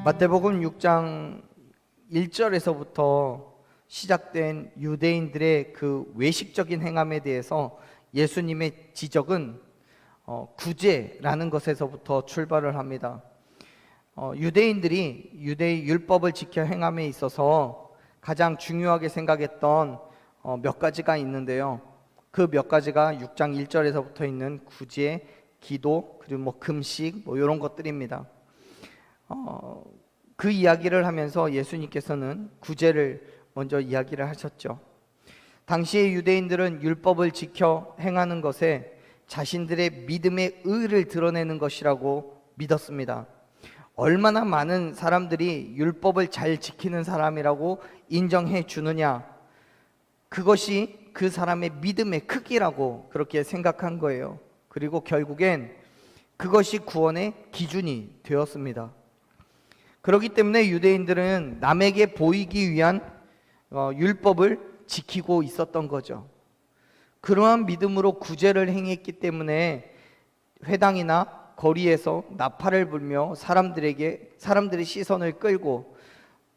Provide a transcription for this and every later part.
마태복음 6장 1절에서부터 시작된 유대인들의 그 외식적인 행함에 대해서 예수님의 지적은 구제라는 것에서부터 출발을 합니다. 유대인들이 유대의 율법을 지켜 행함에 있어서 가장 중요하게 생각했던 몇 가지가 있는데요. 그 몇 가지가 6장 1절에서부터 있는 구제, 기도, 그리고 금식 이런 것들입니다. 그 이야기를 하면서 예수님께서는 구제를 먼저 이야기를 하셨죠. 당시의 유대인들은 율법을 지켜 행하는 것에 자신들의 믿음의 의를 드러내는 것이라고 믿었습니다. 얼마나 많은 사람들이 율법을 잘 지키는 사람이라고 인정해 주느냐, 그것이 그 사람의 믿음의 크기라고 그렇게 생각한 거예요. 그리고 결국엔 그것이 구원의 기준이 되었습니다. 그렇기 때문에 유대인들은 남에게 보이기 위한 율법을 지키고 있었던 거죠. 그러한 믿음으로 구제를 행했기 때문에 회당이나 거리에서 나팔을 불며 사람들의 시선을 끌고,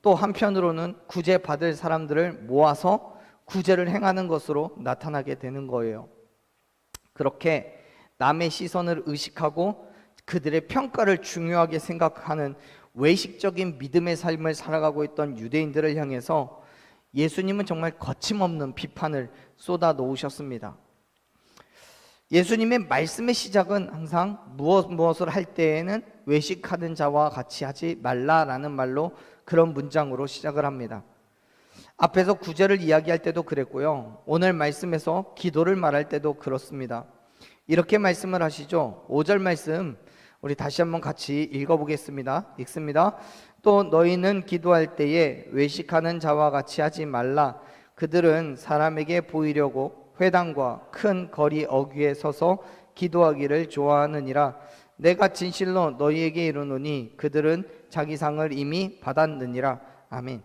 또 한편으로는 구제 받을 사람들을 모아서 구제를 행하는 것으로 나타나게 되는 거예요. 그렇게 남의 시선을 의식하고 그들의 평가를 중요하게 생각하는 외식적인 믿음의 삶을 살아가고 있던 유대인들을 향해서 예수님은 정말 거침없는 비판을 쏟아 놓으셨습니다. 예수님의 말씀의 시작은 항상 무엇을 할 때에는 외식하는 자와 같이 하지 말라라는 말로, 그런 문장으로 시작을 합니다. 앞에서 구제를 이야기할 때도 그랬고요, 오늘 말씀에서 기도를 말할 때도 그렇습니다. 이렇게 말씀을 하시죠. 5절 말씀 우리 다시 한번 같이 읽어보겠습니다. 읽습니다. 또 너희는 기도할 때에 외식하는 자와 같이 하지 말라. 그들은 사람에게 보이려고 회당과 큰 거리 어귀에 서서 기도하기를 좋아하느니라. 내가 진실로 너희에게 이르노니 그들은 자기 상을 이미 받았느니라. 아멘.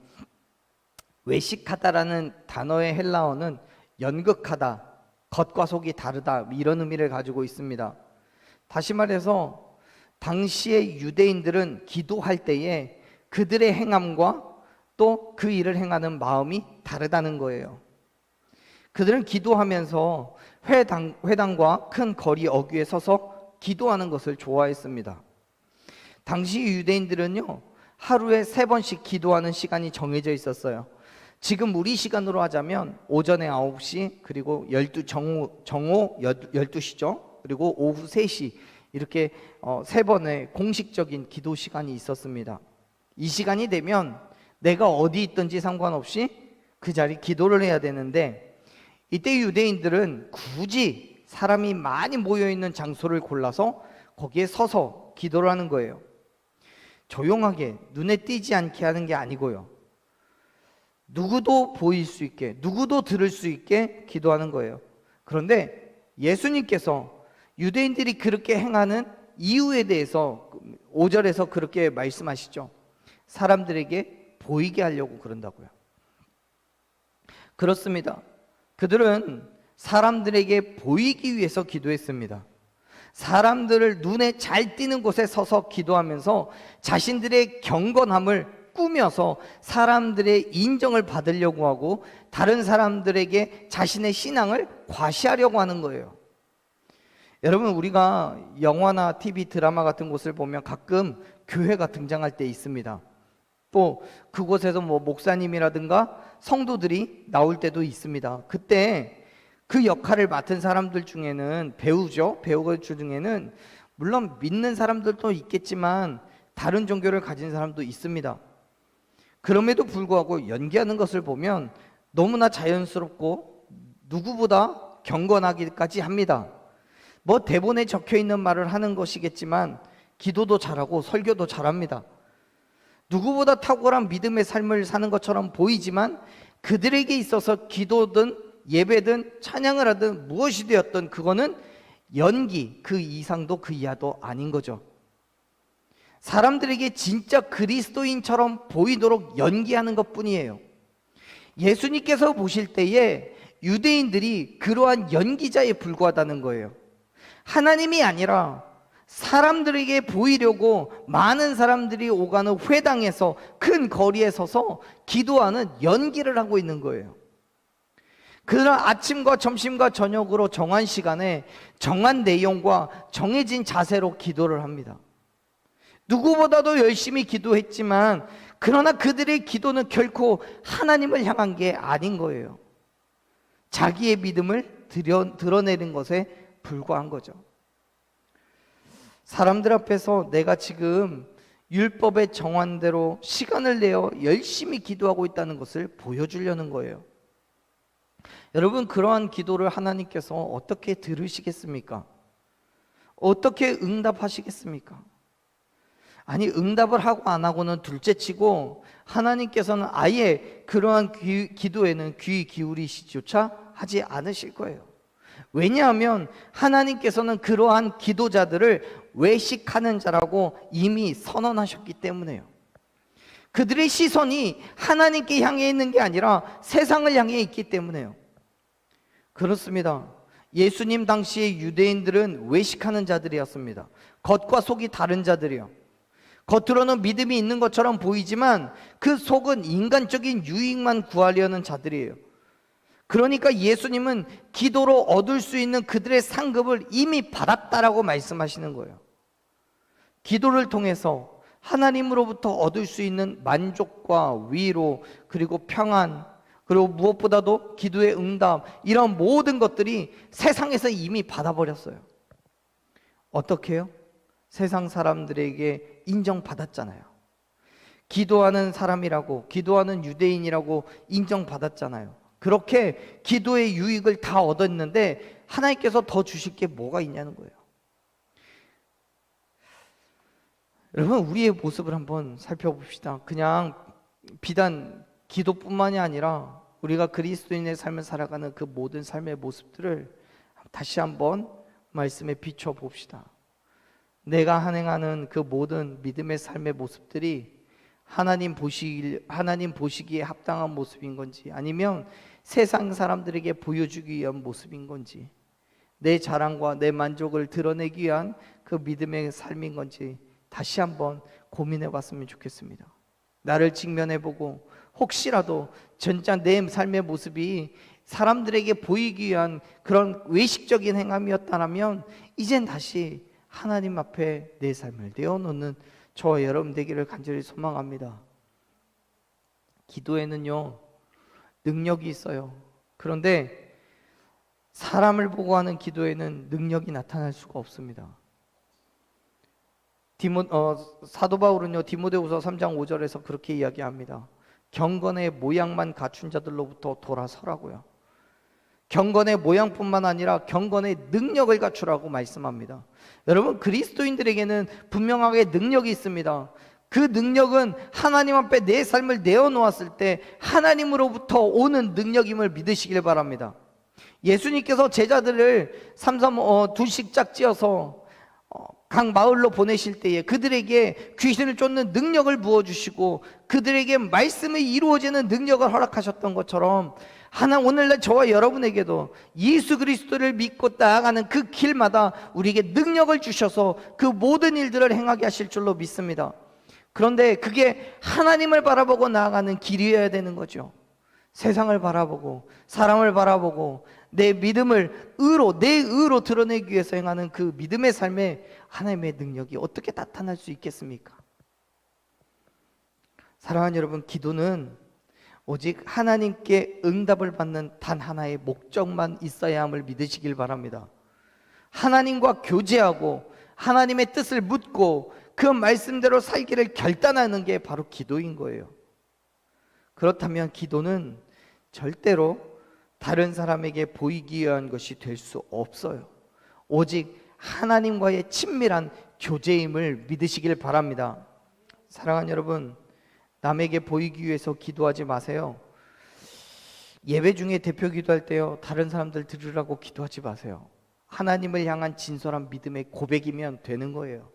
외식하다라는 단어의 헬라어는 연극하다, 겉과 속이 다르다, 이런 의미를 가지고 있습니다. 다시 말해서 당시의 유대인들은 기도할 때에 그들의 행함과 또 그 일을 행하는 마음이 다르다는 거예요. 그들은 기도하면서 회당과 큰 거리 어귀에 서서 기도하는 것을 좋아했습니다. 당시 유대인들은요, 하루에 3번씩 기도하는 시간이 정해져 있었어요. 지금 우리 시간으로 하자면 오전에 9시, 그리고 정오 12시죠. 그리고 오후 3시, 이렇게 3번의 공식적인 기도 시간이 있었습니다. 이 시간이 되면 내가 어디 있든지 상관없이 그 자리 기도를 해야 되는데, 이때 유대인들은 굳이 사람이 많이 모여있는 장소를 골라서 거기에 서서 기도를 하는 거예요. 조용하게 눈에 띄지 않게 하는 게 아니고요, 누구도 보일 수 있게, 누구도 들을 수 있게 기도하는 거예요. 그런데 예수님께서 유대인들이 그렇게 행하는 이유에 대해서 5절에서 그렇게 말씀하시죠. 사람들에게 보이게 하려고 그런다고요. 그렇습니다. 그들은 사람들에게 보이기 위해서 기도했습니다. 사람들을 눈에 잘 띄는 곳에 서서 기도하면서 자신들의 경건함을 꾸며서 사람들의 인정을 받으려고 하고, 다른 사람들에게 자신의 신앙을 과시하려고 하는 거예요. 여러분, 우리가 영화나 TV 드라마 같은 곳을 보면 가끔 교회가 등장할 때 있습니다. 또 그곳에서 목사님이라든가 성도들이 나올 때도 있습니다. 그때 그 역할을 맡은 사람들 중에는 배우들 중에는 물론 믿는 사람들도 있겠지만 다른 종교를 가진 사람도 있습니다. 그럼에도 불구하고 연기하는 것을 보면 너무나 자연스럽고 누구보다 경건하기까지 합니다. 대본에 적혀있는 말을 하는 것이겠지만 기도도 잘하고 설교도 잘합니다. 누구보다 탁월한 믿음의 삶을 사는 것처럼 보이지만 그들에게 있어서 기도든 예배든 찬양을 하든 무엇이 되었든 그거는 연기, 그 이상도 그 이하도 아닌 거죠. 사람들에게 진짜 그리스도인처럼 보이도록 연기하는 것뿐이에요. 예수님께서 보실 때에 유대인들이 그러한 연기자에 불과하다는 거예요. 하나님이 아니라 사람들에게 보이려고 많은 사람들이 오가는 회당에서 큰 거리에 서서 기도하는 연기를 하고 있는 거예요. 그런 아침과 점심과 저녁으로 정한 시간에 정한 내용과 정해진 자세로 기도를 합니다. 누구보다도 열심히 기도했지만 그러나 그들의 기도는 결코 하나님을 향한 게 아닌 거예요. 자기의 믿음을 드러내는 것에 불과한 거죠. 사람들 앞에서 내가 지금 율법의 정한대로 시간을 내어 열심히 기도하고 있다는 것을 보여주려는 거예요. 여러분, 그러한 기도를 하나님께서 어떻게 들으시겠습니까? 어떻게 응답하시겠습니까? 아니, 응답을 하고 안 하고는 둘째치고 하나님께서는 아예 그러한 기도에는 귀 기울이시조차 하지 않으실 거예요. 왜냐하면 하나님께서는 그러한 기도자들을 외식하는 자라고 이미 선언하셨기 때문에요. 그들의 시선이 하나님께 향해 있는 게 아니라 세상을 향해 있기 때문에요. 그렇습니다. 예수님 당시의 유대인들은 외식하는 자들이었습니다. 겉과 속이 다른 자들이요. 겉으로는 믿음이 있는 것처럼 보이지만 그 속은 인간적인 유익만 구하려는 자들이에요. 그러니까 예수님은 기도로 얻을 수 있는 그들의 상급을 이미 받았다라고 말씀하시는 거예요. 기도를 통해서 하나님으로부터 얻을 수 있는 만족과 위로, 그리고 평안, 그리고 무엇보다도 기도의 응답, 이런 모든 것들이 세상에서 이미 받아버렸어요. 어떻게 해요? 세상 사람들에게 인정받았잖아요. 기도하는 사람이라고, 기도하는 유대인이라고 인정받았잖아요. 그렇게 기도의 유익을 다 얻었는데 하나님께서 더 주실 게 뭐가 있냐는 거예요. 여러분, 우리의 모습을 한번 살펴봅시다. 그냥 비단 기도뿐만이 아니라 우리가 그리스도인의 삶을 살아가는 그 모든 삶의 모습들을 다시 한번 말씀에 비춰 봅시다. 내가 한행하는 그 모든 믿음의 삶의 모습들이 하나님 보시기에 합당한 모습인 건지, 아니면 세상 사람들에게 보여주기 위한 모습인 건지, 내 자랑과 내 만족을 드러내기 위한 그 믿음의 삶인 건지 다시 한번 고민해 봤으면 좋겠습니다. 나를 직면해 보고 혹시라도 진짜 내 삶의 모습이 사람들에게 보이기 위한 그런 외식적인 행함이었다면 이젠 다시 하나님 앞에 내 삶을 내어놓는 저와 여러분 되기를 간절히 소망합니다. 기도에는요, 능력이 있어요. 그런데 사람을 보고 하는 기도에는 능력이 나타날 수가 없습니다. 사도 바울은요, 디모데후서 3장 5절에서 그렇게 이야기합니다. 경건의 모양만 갖춘 자들로부터 돌아서라고요. 경건의 모양뿐만 아니라 경건의 능력을 갖추라고 말씀합니다. 여러분, 그리스도인들에게는 분명하게 능력이 있습니다. 그 능력은 하나님 앞에 내 삶을 내어놓았을 때 하나님으로부터 오는 능력임을 믿으시길 바랍니다. 예수님께서 제자들을 둘씩 짝지어서 각 마을로 보내실 때에 그들에게 귀신을 쫓는 능력을 부어주시고 그들에게 말씀이 이루어지는 능력을 허락하셨던 것처럼 오늘날 저와 여러분에게도 예수 그리스도를 믿고 나아가는 그 길마다 우리에게 능력을 주셔서 그 모든 일들을 행하게 하실 줄로 믿습니다. 그런데 그게 하나님을 바라보고 나아가는 길이어야 되는 거죠. 세상을 바라보고 사람을 바라보고 내 믿음을 내 의로 드러내기 위해서 행하는 그 믿음의 삶에 하나님의 능력이 어떻게 나타날 수 있겠습니까? 사랑하는 여러분, 기도는 오직 하나님께 응답을 받는 단 하나의 목적만 있어야 함을 믿으시길 바랍니다. 하나님과 교제하고 하나님의 뜻을 묻고 그 말씀대로 살기를 결단하는 게 바로 기도인 거예요. 그렇다면 기도는 절대로 다른 사람에게 보이기 위한 것이 될 수 없어요. 오직 하나님과의 친밀한 교제임을 믿으시길 바랍니다. 사랑하는 여러분, 남에게 보이기 위해서 기도하지 마세요. 예배 중에 대표 기도할 때요, 다른 사람들 들으라고 기도하지 마세요. 하나님을 향한 진솔한 믿음의 고백이면 되는 거예요.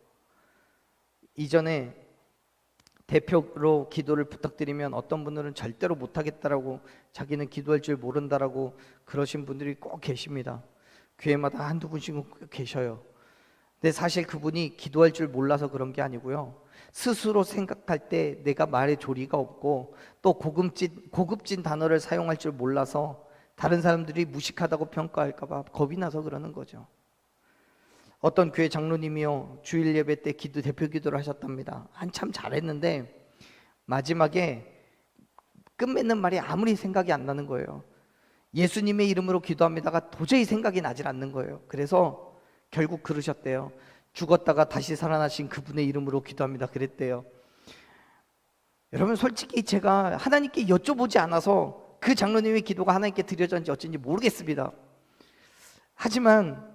이전에 대표로 기도를 부탁드리면 어떤 분들은 절대로 못하겠다라고, 자기는 기도할 줄 모른다라고 그러신 분들이 꼭 계십니다. 교회마다 한두 분씩은 계셔요. 근데 사실 그분이 기도할 줄 몰라서 그런 게 아니고요, 스스로 생각할 때 내가 말에 조리가 없고 또 고급진 단어를 사용할 줄 몰라서 다른 사람들이 무식하다고 평가할까 봐 겁이 나서 그러는 거죠. 어떤 교회 장로님이요, 주일 예배 때 대표 기도를 하셨답니다. 한참 잘했는데 마지막에 끝맺는 말이 아무리 생각이 안 나는 거예요. 예수님의 이름으로 기도합니다가 도저히 생각이 나질 않는 거예요. 그래서 결국 그러셨대요. 죽었다가 다시 살아나신 그분의 이름으로 기도합니다 그랬대요. 여러분, 솔직히 제가 하나님께 여쭤보지 않아서 그 장로님의 기도가 하나님께 드려졌는지 어쩐지 모르겠습니다. 하지만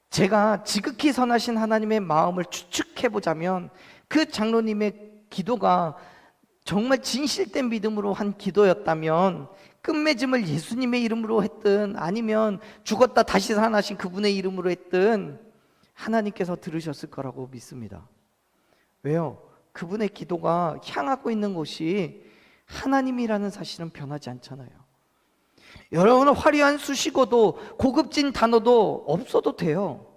제가 지극히 선하신 하나님의 마음을 추측해보자면 그 장로님의 기도가 정말 진실된 믿음으로 한 기도였다면 끝맺음을 예수님의 이름으로 했든 아니면 죽었다 다시 살아나신 그분의 이름으로 했든 하나님께서 들으셨을 거라고 믿습니다. 왜요? 그분의 기도가 향하고 있는 곳이 하나님이라는 사실은 변하지 않잖아요. 여러분은 화려한 수식어도 고급진 단어도 없어도 돼요.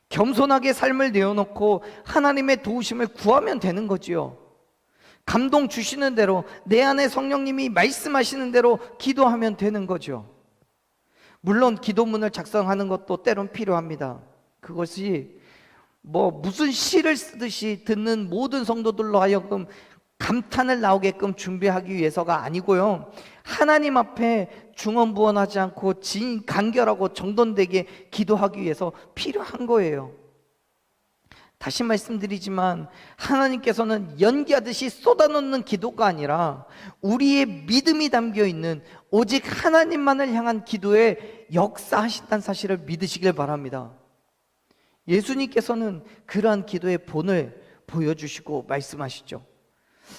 겸손하게 삶을 내어놓고 하나님의 도우심을 구하면 되는 거지요. 감동 주시는 대로, 내 안에 성령님이 말씀하시는 대로 기도하면 되는 거죠. 물론 기도문을 작성하는 것도 때론 필요합니다. 그것이 무슨 시를 쓰듯이 듣는 모든 성도들로 하여금 감탄을 나오게끔 준비하기 위해서가 아니고요, 하나님 앞에 중언부언하지 않고 간결하고 정돈되게 기도하기 위해서 필요한 거예요. 다시 말씀드리지만 하나님께서는 연기하듯이 쏟아놓는 기도가 아니라 우리의 믿음이 담겨있는 오직 하나님만을 향한 기도에 역사하신다는 사실을 믿으시길 바랍니다. 예수님께서는 그러한 기도의 본을 보여주시고 말씀하시죠.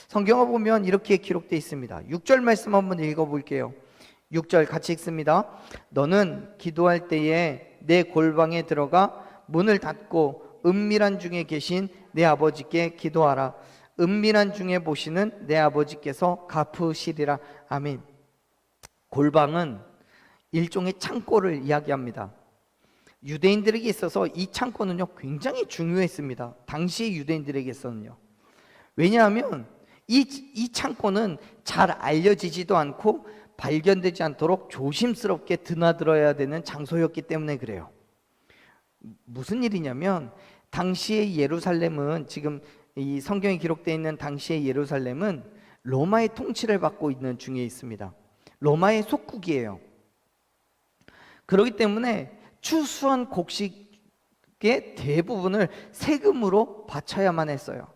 성경을 보면 이렇게 기록되어 있습니다. 6절 말씀 한번 읽어볼게요. 6절 같이 읽습니다. 너는 기도할 때에 내 골방에 들어가 문을 닫고 은밀한 중에 계신 내 아버지께 기도하라. 은밀한 중에 보시는 내 아버지께서 갚으시리라. 아멘. 골방은 일종의 창고를 이야기합니다. 유대인들에게 있어서 이 창고는요 굉장히 중요했습니다. 당시의 유대인들에게서는요. 왜냐하면 이 창고는 잘 알려지지도 않고 발견되지 않도록 조심스럽게 드나들어야 되는 장소였기 때문에 그래요. 무슨 일이냐면 당시의 예루살렘은, 지금 이 성경에 기록되어 있는 당시의 예루살렘은 로마의 통치를 받고 있는 중에 있습니다. 로마의 속국이에요. 그렇기 때문에 추수한 곡식의 대부분을 세금으로 바쳐야만 했어요.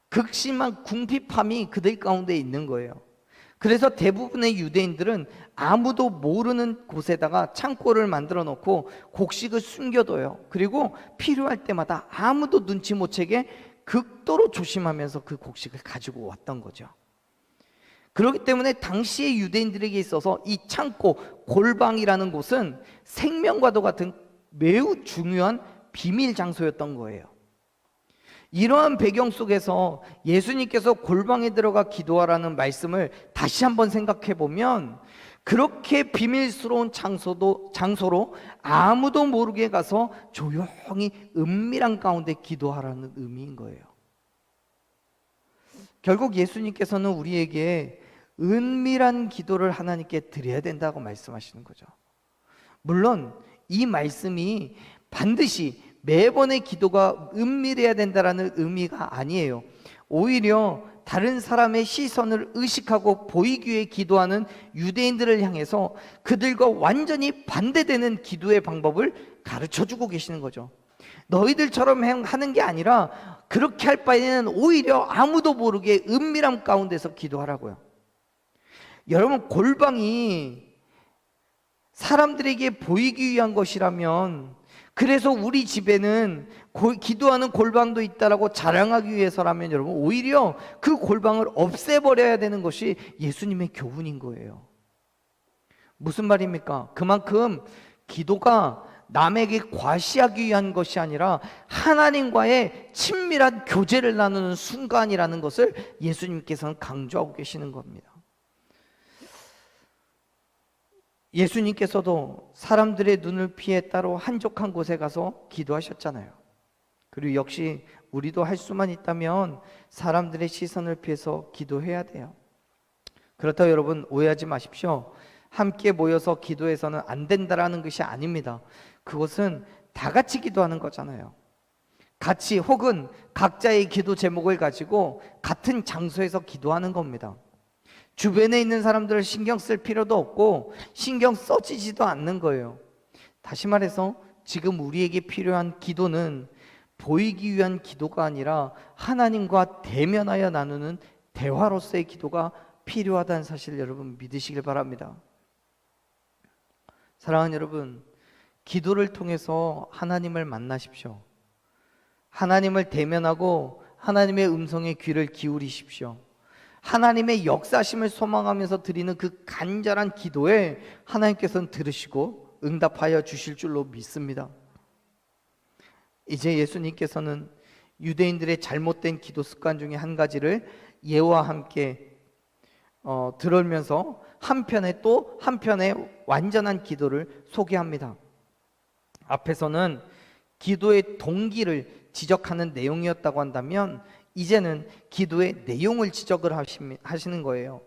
극심한 궁핍함이 그들 가운데 있는 거예요. 그래서 대부분의 유대인들은 아무도 모르는 곳에다가 창고를 만들어 놓고 곡식을 숨겨둬요. 그리고 필요할 때마다 아무도 눈치 못 채게 극도로 조심하면서 그 곡식을 가지고 왔던 거죠. 그렇기 때문에 당시의 유대인들에게 있어서 이 창고, 골방이라는 곳은 생명과도 같은 매우 중요한 비밀 장소였던 거예요. 이러한 배경 속에서 예수님께서 골방에 들어가 기도하라는 말씀을 다시 한번 생각해 보면, 그렇게 비밀스러운 장소로 아무도 모르게 가서 조용히 은밀한 가운데 기도하라는 의미인 거예요. 결국 예수님께서는 우리에게 은밀한 기도를 하나님께 드려야 된다고 말씀하시는 거죠. 물론 이 말씀이 반드시 매번의 기도가 은밀해야 된다는 의미가 아니에요. 오히려 다른 사람의 시선을 의식하고 보이기 위해 기도하는 유대인들을 향해서 그들과 완전히 반대되는 기도의 방법을 가르쳐주고 계시는 거죠. 너희들처럼 하는 게 아니라 그렇게 할 바에는 오히려 아무도 모르게 은밀함 가운데서 기도하라고요. 여러분, 골방이 사람들에게 보이기 위한 것이라면, 그래서 우리 집에는 기도하는 골방도 있다라고 자랑하기 위해서라면, 여러분, 오히려 그 골방을 없애버려야 되는 것이 예수님의 교훈인 거예요. 무슨 말입니까? 그만큼 기도가 남에게 과시하기 위한 것이 아니라 하나님과의 친밀한 교제를 나누는 순간이라는 것을 예수님께서는 강조하고 계시는 겁니다. 예수님께서도 사람들의 눈을 피해 따로 한적한 곳에 가서 기도하셨잖아요. 그리고 역시 우리도 할 수만 있다면 사람들의 시선을 피해서 기도해야 돼요. 그렇다고 여러분 오해하지 마십시오. 함께 모여서 기도해서는 안 된다라는 것이 아닙니다. 그것은 다 같이 기도하는 거잖아요. 같이 혹은 각자의 기도 제목을 가지고 같은 장소에서 기도하는 겁니다. 주변에 있는 사람들을 신경 쓸 필요도 없고 신경 써지지도 않는 거예요. 다시 말해서 지금 우리에게 필요한 기도는 보이기 위한 기도가 아니라 하나님과 대면하여 나누는 대화로서의 기도가 필요하다는 사실 여러분 믿으시길 바랍니다. 사랑하는 여러분, 기도를 통해서 하나님을 만나십시오. 하나님을 대면하고 하나님의 음성에 귀를 기울이십시오. 하나님의 역사심을 소망하면서 드리는 그 간절한 기도에 하나님께서는 들으시고 응답하여 주실 줄로 믿습니다. 이제 예수님께서는 유대인들의 잘못된 기도 습관 중에 한 가지를 예와 함께 들으면서 한편에 또 한편의 완전한 기도를 소개합니다. 앞에서는 기도의 동기를 지적하는 내용이었다고 한다면 이제는 기도의 내용을 지적을 하시는 거예요.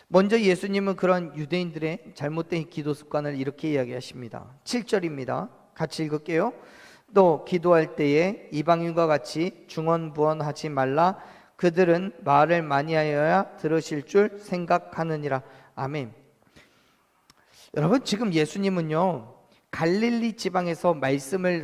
먼저 예수님은 그런 유대인들의 잘못된 기도 습관을 이렇게 이야기하십니다. 7절입니다. 같이 읽을게요. 또 기도할 때에 이방인과 같이 중언부언하지 말라. 그들은 말을 많이 하여야 들으실 줄 생각하느니라. 아멘. 여러분, 지금 예수님은요 갈릴리 지방에서 말씀을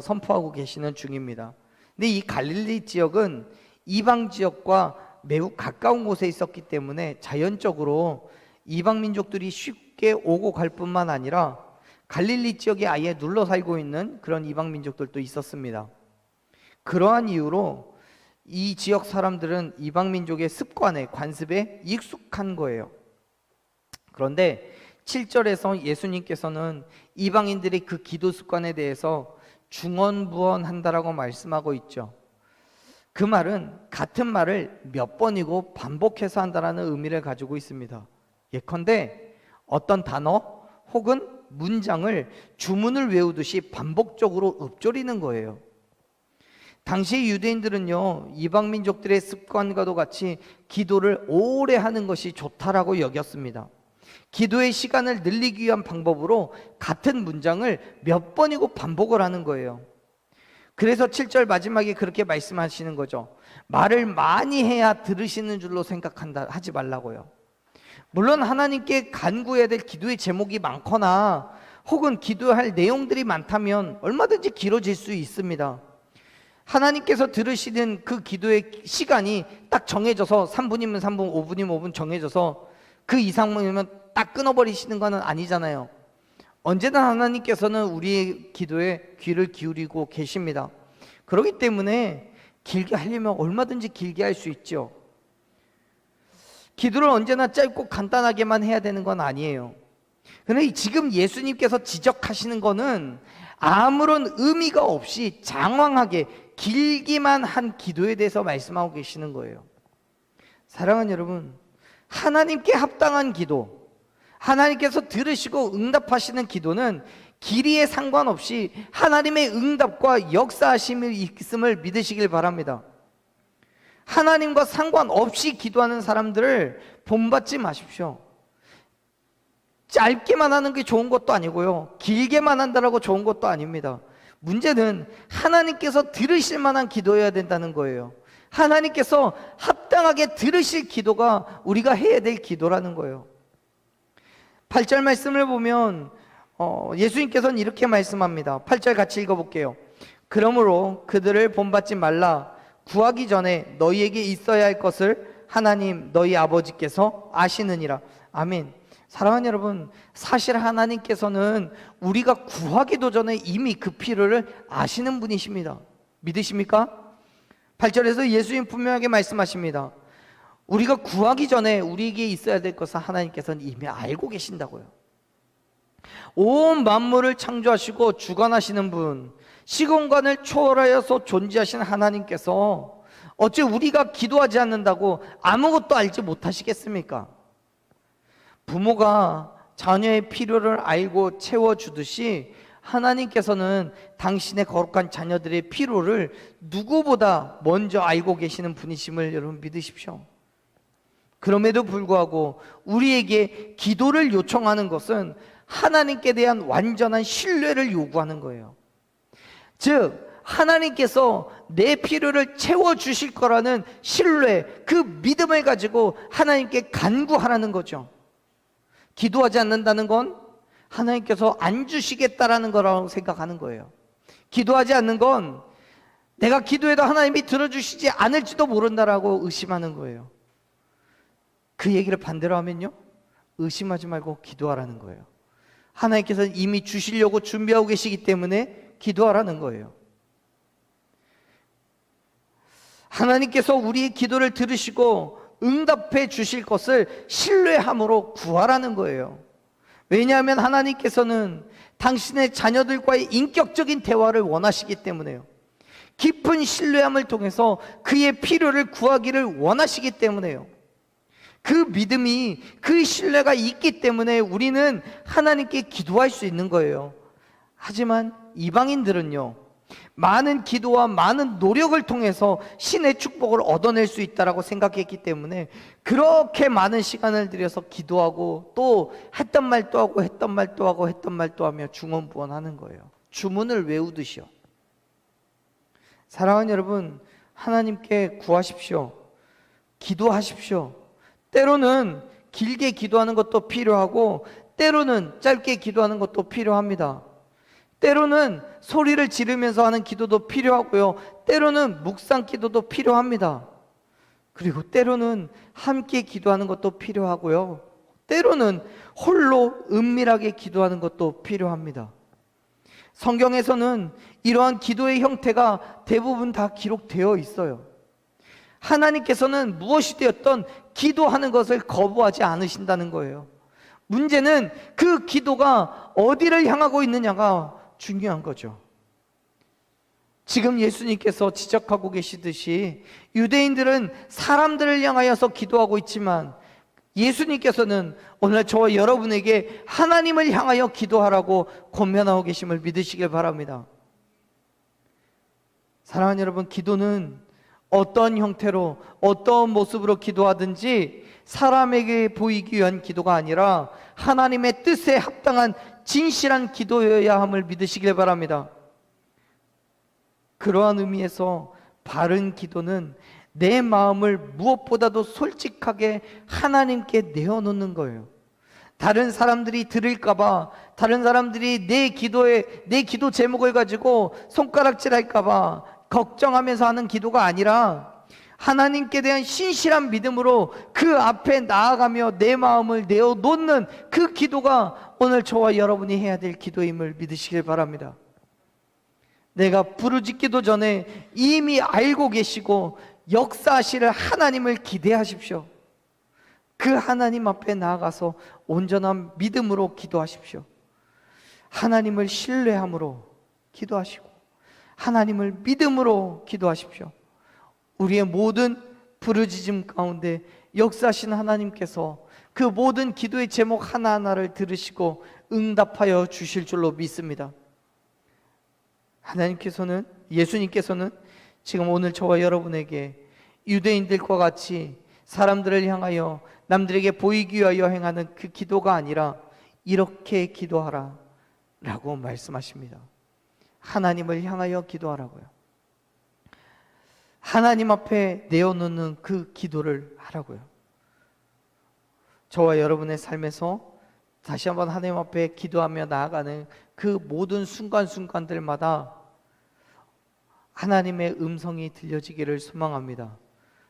선포하고 계시는 중입니다. 근데 이 갈릴리 지역은 이방 지역과 매우 가까운 곳에 있었기 때문에 자연적으로 이방 민족들이 쉽게 오고 갈 뿐만 아니라 갈릴리 지역에 아예 눌러 살고 있는 그런 이방 민족들도 있었습니다. 그러한 이유로 이 지역 사람들은 이방 민족의 습관에, 관습에 익숙한 거예요. 그런데 7절에서 예수님께서는 이방인들의 그 기도 습관에 대해서 중언부언한다라고 말씀하고 있죠. 그 말은 같은 말을 몇 번이고 반복해서 한다라는 의미를 가지고 있습니다. 예컨대 어떤 단어 혹은 문장을 주문을 외우듯이 반복적으로 읊조리는 거예요. 당시 유대인들은요 이방 민족들의 습관과도 같이 기도를 오래 하는 것이 좋다라고 여겼습니다. 기도의 시간을 늘리기 위한 방법으로 같은 문장을 몇 번이고 반복을 하는 거예요. 그래서 7절 마지막에 그렇게 말씀하시는 거죠. 말을 많이 해야 들으시는 줄로 생각한다 하지 말라고요. 물론 하나님께 간구해야 될 기도의 제목이 많거나 혹은 기도할 내용들이 많다면 얼마든지 길어질 수 있습니다. 하나님께서 들으시는 그 기도의 시간이 딱 정해져서 3분이면 3분, 5분이면 5분 정해져서 그 이상이면 딱 끊어버리시는 건 아니잖아요. 언제나 하나님께서는 우리의 기도에 귀를 기울이고 계십니다. 그렇기 때문에 길게 하려면 얼마든지 길게 할 수 있죠. 기도를 언제나 짧고 간단하게만 해야 되는 건 아니에요. 그런데 지금 예수님께서 지적하시는 거는 아무런 의미가 없이 장황하게 길기만 한 기도에 대해서 말씀하고 계시는 거예요. 사랑하는 여러분, 하나님께 합당한 기도, 하나님께서 들으시고 응답하시는 기도는 길이에 상관없이 하나님의 응답과 역사하심이 있음을 믿으시길 바랍니다. 하나님과 상관없이 기도하는 사람들을 본받지 마십시오. 짧게만 하는 게 좋은 것도 아니고요, 길게만 한다라고 좋은 것도 아닙니다. 문제는 하나님께서 들으실 만한 기도여야 된다는 거예요. 하나님께서 합당하게 들으실 기도가 우리가 해야 될 기도라는 거예요. 8절 말씀을 보면 예수님께서는 이렇게 말씀합니다. 8절 같이 읽어볼게요. 그러므로 그들을 본받지 말라. 구하기 전에 너희에게 있어야 할 것을 하나님 너희 아버지께서 아시느니라. 아멘. 사랑하는 여러분, 사실 하나님께서는 우리가 구하기도 전에 이미 그 필요를 아시는 분이십니다. 믿으십니까? 8절에서 예수님 분명하게 말씀하십니다. 우리가 구하기 전에 우리에게 있어야 될 것을 하나님께서는 이미 알고 계신다고요. 온 만물을 창조하시고 주관하시는 분, 시공간을 초월하여서 존재하신 하나님께서 어째 우리가 기도하지 않는다고 아무것도 알지 못하시겠습니까? 부모가 자녀의 필요를 알고 채워주듯이 하나님께서는 당신의 거룩한 자녀들의 필요를 누구보다 먼저 알고 계시는 분이심을 여러분 믿으십시오. 그럼에도 불구하고 우리에게 기도를 요청하는 것은 하나님께 대한 완전한 신뢰를 요구하는 거예요. 즉 하나님께서 내 필요를 채워주실 거라는 신뢰, 그 믿음을 가지고 하나님께 간구하라는 거죠. 기도하지 않는다는 건 하나님께서 안 주시겠다라는 거라고 생각하는 거예요. 기도하지 않는 건 내가 기도해도 하나님이 들어주시지 않을지도 모른다라고 의심하는 거예요. 그 얘기를 반대로 하면요, 의심하지 말고 기도하라는 거예요. 하나님께서 이미 주시려고 준비하고 계시기 때문에 기도하라는 거예요. 하나님께서 우리의 기도를 들으시고 응답해 주실 것을 신뢰함으로 구하라는 거예요. 왜냐하면 하나님께서는 당신의 자녀들과의 인격적인 대화를 원하시기 때문에요. 깊은 신뢰함을 통해서 그의 필요를 구하기를 원하시기 때문에요. 그 믿음이, 그 신뢰가 있기 때문에 우리는 하나님께 기도할 수 있는 거예요. 하지만 이방인들은요, 많은 기도와 많은 노력을 통해서 신의 축복을 얻어낼 수 있다라고 생각했기 때문에 그렇게 많은 시간을 들여서 기도하고 또 했던 말 또 하고 했던 말 또 하고 했던 말 또 하며 중언부언하는 거예요. 주문을 외우듯이요. 사랑하는 여러분, 하나님께 구하십시오. 기도하십시오. 때로는 길게 기도하는 것도 필요하고 때로는 짧게 기도하는 것도 필요합니다. 때로는 소리를 지르면서 하는 기도도 필요하고요, 때로는 묵상 기도도 필요합니다. 그리고 때로는 함께 기도하는 것도 필요하고요, 때로는 홀로 은밀하게 기도하는 것도 필요합니다. 성경에서는 이러한 기도의 형태가 대부분 다 기록되어 있어요. 하나님께서는 무엇이 되었던 기도하는 것을 거부하지 않으신다는 거예요. 문제는 그 기도가 어디를 향하고 있느냐가 중요한 거죠. 지금 예수님께서 지적하고 계시듯이 유대인들은 사람들을 향하여서 기도하고 있지만 예수님께서는 오늘 저와 여러분에게 하나님을 향하여 기도하라고 권면하고 계심을 믿으시길 바랍니다. 사랑하는 여러분, 기도는 어떤 형태로 어떤 모습으로 기도하든지 사람에게 보이기 위한 기도가 아니라 하나님의 뜻에 합당한 진실한 기도여야 함을 믿으시길 바랍니다. 그러한 의미에서 바른 기도는 내 마음을 무엇보다도 솔직하게 하나님께 내어놓는 거예요. 다른 사람들이 들을까봐, 다른 사람들이 내 기도 제목을 가지고 손가락질 할까봐 걱정하면서 하는 기도가 아니라 하나님께 대한 신실한 믿음으로 그 앞에 나아가며 내 마음을 내어놓는 그 기도가 오늘 저와 여러분이 해야 될 기도임을 믿으시길 바랍니다. 내가 부르짖기도 전에 이미 알고 계시고 역사하실 하나님을 기대하십시오. 그 하나님 앞에 나아가서 온전한 믿음으로 기도하십시오. 하나님을 신뢰함으로 기도하시고 하나님을 믿음으로 기도하십시오. 우리의 모든 부르짖음 가운데 역사하신 하나님께서 그 모든 기도의 제목 하나하나를 들으시고 응답하여 주실 줄로 믿습니다. 하나님께서는, 예수님께서는 지금 오늘 저와 여러분에게 유대인들과 같이 사람들을 향하여 남들에게 보이기 위하여 행하는 그 기도가 아니라 이렇게 기도하라 라고 말씀하십니다. 하나님을 향하여 기도하라고요. 하나님 앞에 내어놓는 그 기도를 하라고요. 저와 여러분의 삶에서 다시 한번 하나님 앞에 기도하며 나아가는 그 모든 순간순간들마다 하나님의 음성이 들려지기를 소망합니다.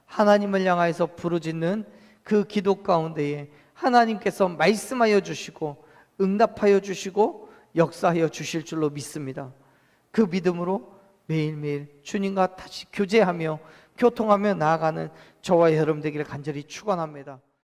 하나님을 향하여서 부르짖는 그 기도 가운데에 하나님께서 말씀하여 주시고 응답하여 주시고 역사하여 주실 줄로 믿습니다. 그 믿음으로 매일매일 주님과 다시 교제하며 교통하며 나아가는 저와 여러분 되기를 간절히 축원합니다.